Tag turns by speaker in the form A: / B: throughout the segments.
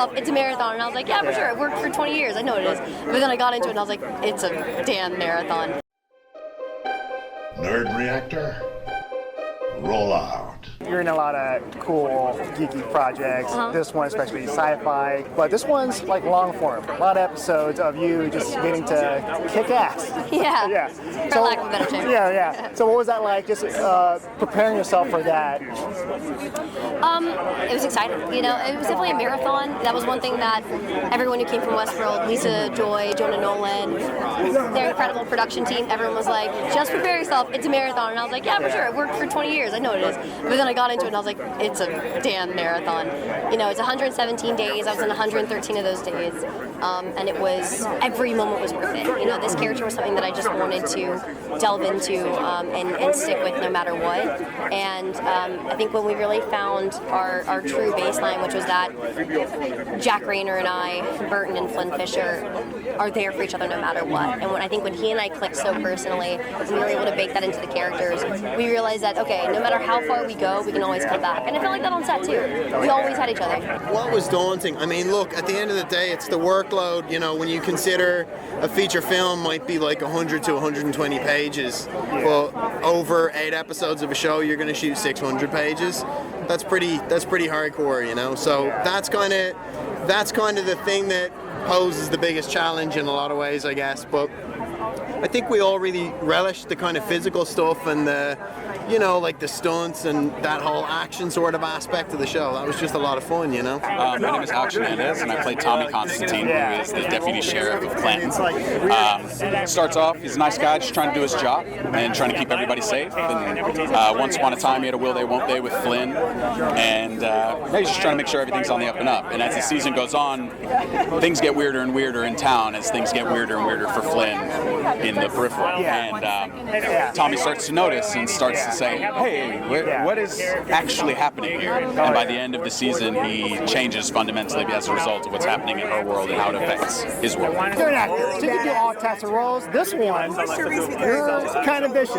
A: yourself, it's a marathon. And I was like, yeah, for sure. It worked for 20 years. I know what it is. But then I got into it and I was like, it's a damn marathon.
B: Nerd reactor, roll out.
C: You're in a lot of cool, geeky projects. This one, especially sci-fi. But this one's like long form. A lot of episodes of you just getting to kick ass.
A: Yeah. For lack of a better term.
C: Yeah. So what was that like, just preparing yourself for that?
A: It was exciting. You know, it was definitely a marathon. That was one thing that everyone who came from Westworld, Lisa Joy, Jonah Nolan, their incredible production team, everyone was like, just prepare yourself, it's a marathon. And I was like, yeah, for sure. It worked for 20 years. I know what it is. But then I got into it and I was like, it's a damn marathon. You know, it's 117 days. I was in 113 of those days. And it was, every moment was worth it. You know, this character was something that I just wanted to delve into and stick with no matter what. And I think when we really found our true baseline, which was that Jack Reynor and I, Burton and Flynn Fisher, are there for each other no matter what. And when he and I clicked so personally, and we were able to bake that into the characters, we realized that, okay, no matter how far we go, we can always come back. And I felt like that on set too. We always had each other.
D: What was daunting? I mean, look, at the end of the day, it's the workload. You know, when you consider a feature film might be like 100 to 120 pages, but over 8 episodes of a show, you're going to shoot 600 pages. That's pretty hardcore, you know. So that's kind of the thing that poses the biggest challenge in a lot of ways, I guess. But I think we all really relished the kind of physical stuff and the, you know, like the stunts and that whole action sort of aspect of the show. That was just a lot of fun, you know.
E: My name is Alex Hernandez, and I play Tommy Constantine, who is the deputy sheriff of Clinton. Starts off, he's a nice guy, just trying to do his job and trying to keep everybody safe. And once upon a time, he had a will they, won't they with Flynn, and he's just trying to make sure everything's on the up and up. And as the season goes on, things get weirder and weirder in town as things get weirder and weirder for Flynn in the Peripheral. And Tommy starts to notice and starts to say, hey, what is actually happening here? And by the end of the season, he changes fundamentally as a result of what's happening in her world and how it affects his world.
C: You're an actor, so you can do all types of roles. This one, you're kind of vicious.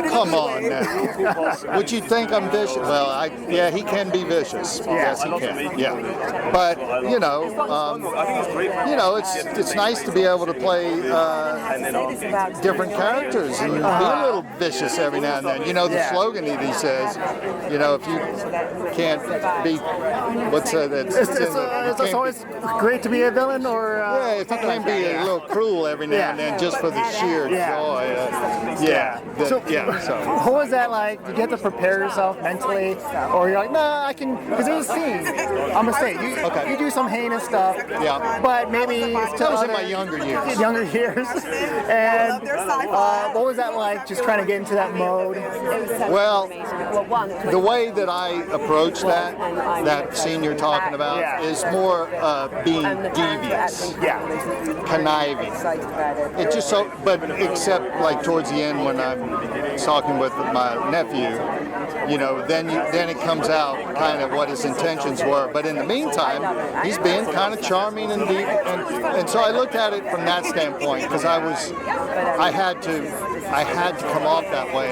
F: Come on now. Would you think I'm vicious? Well, he can be vicious. Yes, he can. Yeah. But, it's nice to be able to play different characters and be a little vicious every now and then. You know, the slogan that he says, you know, if you can't be,
C: it's always great to be a villain, or
F: if you can't be a little cruel every now and then just for the sheer joy.
C: So what was that like? Did you have to prepare yourself mentally, or you're like, nah, I can, because there's a scene, I'm gonna say, you do some heinous stuff, but maybe it's
F: that was in my younger years.
C: And what was that like, just trying to get into that mode?
F: Well, the way that I approach that scene you're talking about is more being devious, conniving. It just but except like towards the end when I'm talking with my nephew, you know, then it comes out kind of what his intentions were. But in the meantime, he's being kind of charming and deep, and so I looked at it from that standpoint because I had to come off that way,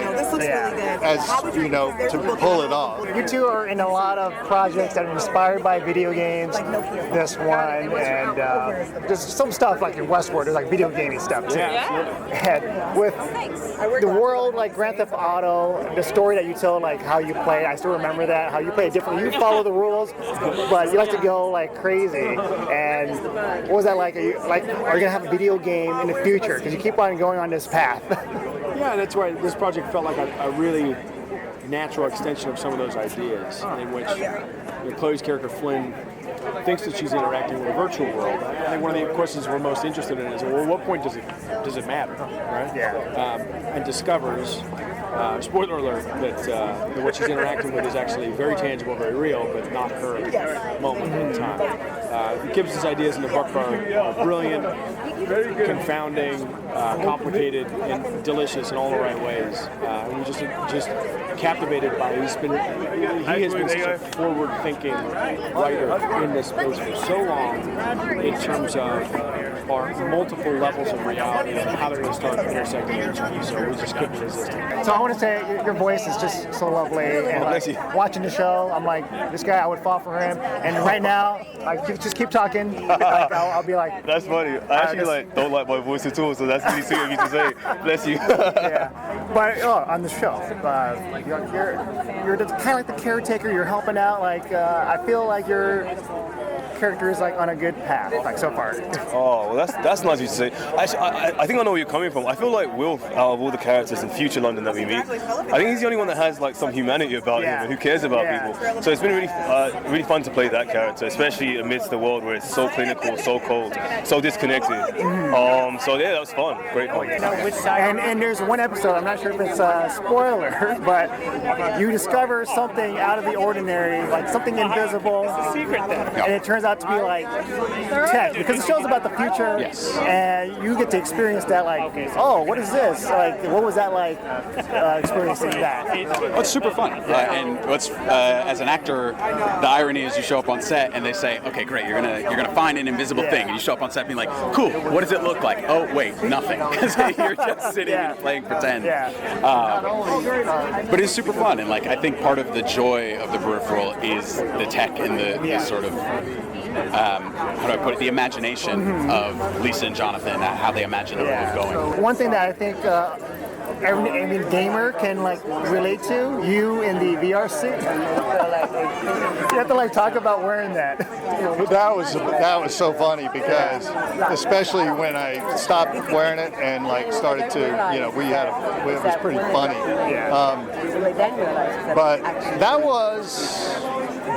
F: as you know, to pull it off.
C: You two are in a lot of projects that are inspired by video games. This one, and there's some stuff like in Westworld. There's like video gaming stuff too. And with the world like Grand Theft Auto, the story that you tell, like how you play, I still remember that. How you play it differently. You follow the rules, but you like to go like crazy. And what was that like? Are you gonna have a video game in the future? Because you keep on going on this path.
G: Yeah, that's why this project felt like a really natural extension of some of those ideas, in which Chloe's character Flynn thinks that she's interacting with a virtual world. I think one of the questions we're most interested in is, well, at what point does it matter, right? And discovers, spoiler alert, that what she's interacting with is actually very tangible, very real, but not her moment in time. Gibbs's ideas in the book are brilliant, confounding, complicated, and delicious in all the right ways. And we're just captivated by it. He has been such a forward-thinking writer in this space for so long in terms of our multiple levels of reality and how they're going to start intersecting each other. So we just couldn't resist it.
C: So I want to say your voice is just so lovely, and like, watching the show, I'm like, this guy, I would fall for him. And right now, like, just keep talking. Like, I'll be like,
H: that's funny. I actually don't like my voice at all, so that's really sweet of you to say. Bless you.
C: Yeah, but on the show, you're kind of like the caretaker. You're helping out. Like, I feel like your character is like on a good path, like so far.
H: Oh, well, that's nice of you to say. Actually, I think I know where you're coming from. I feel like Will, out of all the characters in future London that we meet, I think he's the only one that has like some humanity about him and who cares about people. So it's been really fun to play that character, especially amidst the world where it's so clinical, so cold, so disconnected. So yeah, that was fun. Great fun.
C: And there's one episode, I'm not sure if it's a spoiler, but you discover something out of the ordinary, like something invisible, and it turns out to be like tech, because the show's about the future, and you get to experience that, like, oh, what is this? Like, what was that like experiencing that?
E: Well, it's super fun, and what's as an actor, the irony is you show up on set and they say, okay, great, you're gonna find an invisible thing, and you show up on set being like, cool, what does it look like? Oh wait, nothing, because you're just sitting and playing pretend. But it's super fun, and like I think part of the joy of the Peripheral is the tech and the sort of how do I put it? The imagination of Lisa and Jonathan, how they imagine the world going.
C: One thing that I think every gamer can like relate to, you in the VR suit. You have to like talk about wearing that.
F: That was so funny, because especially when I stopped wearing it and like started to, it was pretty funny. But that was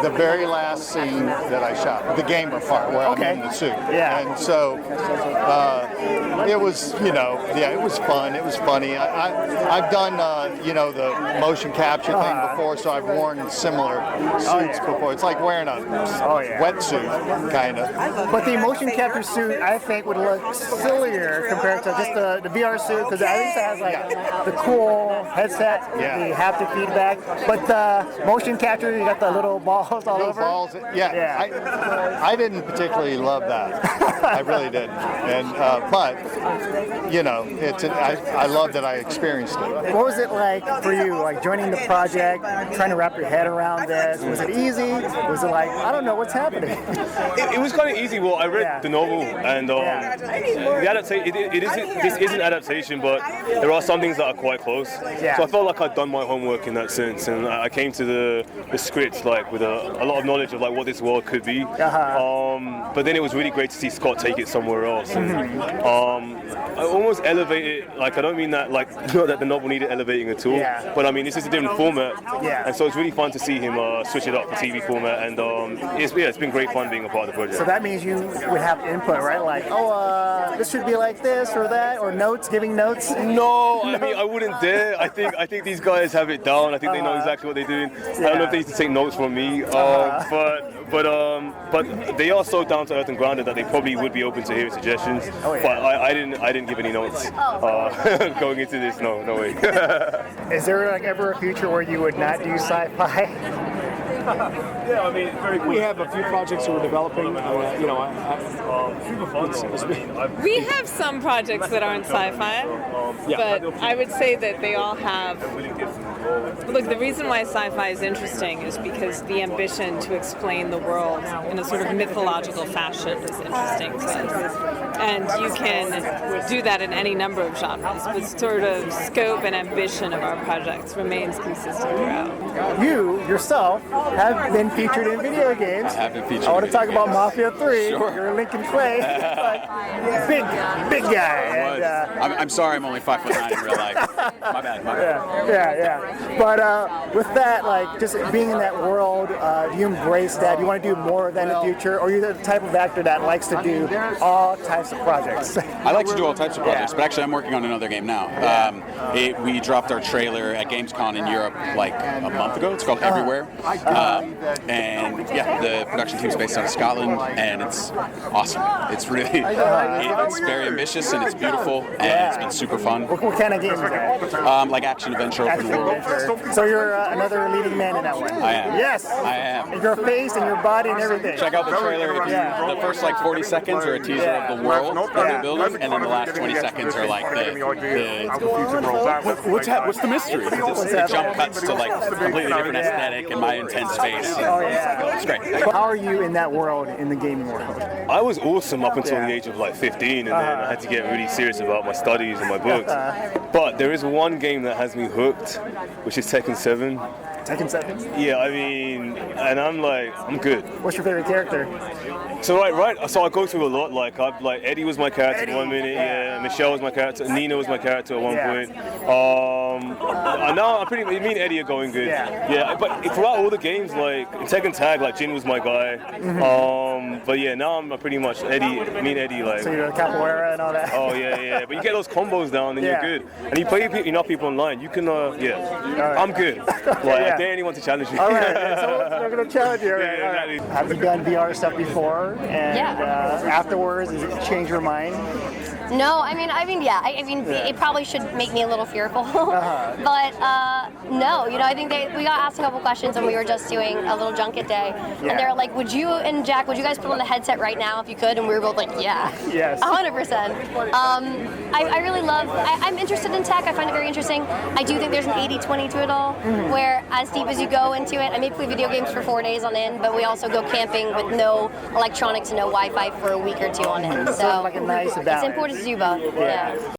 F: the very last scene that I shot, the gamer part where I'm in the suit. And so it was, it was fun. It was funny. I've done, the motion capture thing before, so I've worn similar suits before. It's like wearing a wetsuit, kind of.
C: But the motion capture suit, I think, would look sillier compared to just the VR suit, because at least it has like the cool headset, the haptic feedback. But the motion capture, you got the little balls all over.
F: Balls, I didn't particularly love that. I really didn't. And but I love that I experienced it.
C: What was it like for you, like joining the project, trying to wrap your head around this? Was it easy? Was it like, I don't know what's happening?
H: It was kind of easy. Well, I read the novel, and the adaptation. This is an adaptation, but there are some things that are quite close. So I felt like I'd done my homework in that sense, and I came to the script like with a lot of knowledge of like what this world could be. But then it was really great to see Scott take it somewhere else. And, I almost elevate it. Like, I don't mean that like not that the novel needed elevating at all, but I mean this is a different format, and so it's really fun to see him switch it up for TV format, and it's been great fun being a part of the project.
C: So that means you would have input, right? Like, this should be like this or that, or notes, giving notes.
H: No, I mean I wouldn't dare. I think these guys have it down. I think they know exactly what they're doing. I don't know if they need to take notes from me, but they are so down to earth and grounded that they probably would be open to hearing suggestions. But I didn't give any notes going into this. No way.
C: Is there like ever a future where you would not do sci-fi?
G: Yeah, I mean, we have a few projects that we're developing.
I: We have some projects that aren't sci-fi, but I would say that they all have. Look, the reason why sci-fi is interesting is because the ambition to explain the world in a sort of mythological fashion is interesting to us. And you can do that in any number of genres, but sort of scope and ambition of our projects remains consistent throughout.
C: You, yourself, have been featured in video games.
E: I have been featured.
C: I want to talk about Mafia 3.
E: Sure.
C: You're Lincoln Clay. big guy. And,
E: I'm sorry, I'm only 5'9" in real life. My bad.
C: Yeah. But with that, like, just being in that world, do you embrace that? Do you want to do more of that in the future? Or are you the type of actor that likes to do all types of projects?
E: I like to do all types of projects, but actually I'm working on another game now. We dropped our trailer at Gamescom in Europe like a month ago. It's called Everywhere. And the production team's based out of Scotland, and it's awesome. It's really, it's very ambitious, and it's beautiful, and it's been super fun.
C: What kind of game is that?
E: Like action adventure open world.
C: adventure. So you're another leading man in that one.
E: I am.
C: Yes.
E: I am.
C: Your face and your body and everything.
E: Check out the trailer. The first like 40 seconds are a teaser of the world that they're building, and then the last 20 seconds are like what's the mystery? The jump cuts to like completely different aesthetic and my intense face.
C: Oh yeah.
E: It's great.
C: How are you in that world, in the gaming world?
H: I was awesome up until the age of like 15, and then I had to get really serious about my studies and my books. But there is one game that has me hooked, which is Tekken 7.
C: Tekken 7?
H: Yeah, I mean, and I'm good.
C: What's your favorite character?
H: So so I go through a lot. Like Eddie was my character at 1 minute. Yeah, Michelle was my character. Nina was my character at one point. Now I'm pretty. Me and Eddie are going good. Yeah. But throughout all the games, like in Tekken Tag, like Jin was my guy. But yeah, now I'm pretty much Eddie. Me and Eddie like.
C: So you're capoeira and all that.
H: Oh yeah. But you get those combos down, and you're good. And you play enough people online, you can. I'm good. Like I dare anyone to challenge me.
C: All right. So we're gonna challenge you. Right. Have you done VR stuff before? And afterwards, does it change your mind?
A: No, I mean, it probably should make me a little fearful, but no, I think we got asked a couple questions when we were just doing a little junket day, and they were like, would you and Jack, would you guys put on the headset right now if you could? And we were both like, yes, 100%. I really love, I'm interested in tech, I find it very interesting. I do think there's an 80-20 to it all, where as deep as you go into it, I may play video games for 4 days on end, but we also go camping with no electronics and no Wi-Fi for a week or two on end. So
C: like a nice balance.
A: It's important to do both. Yeah.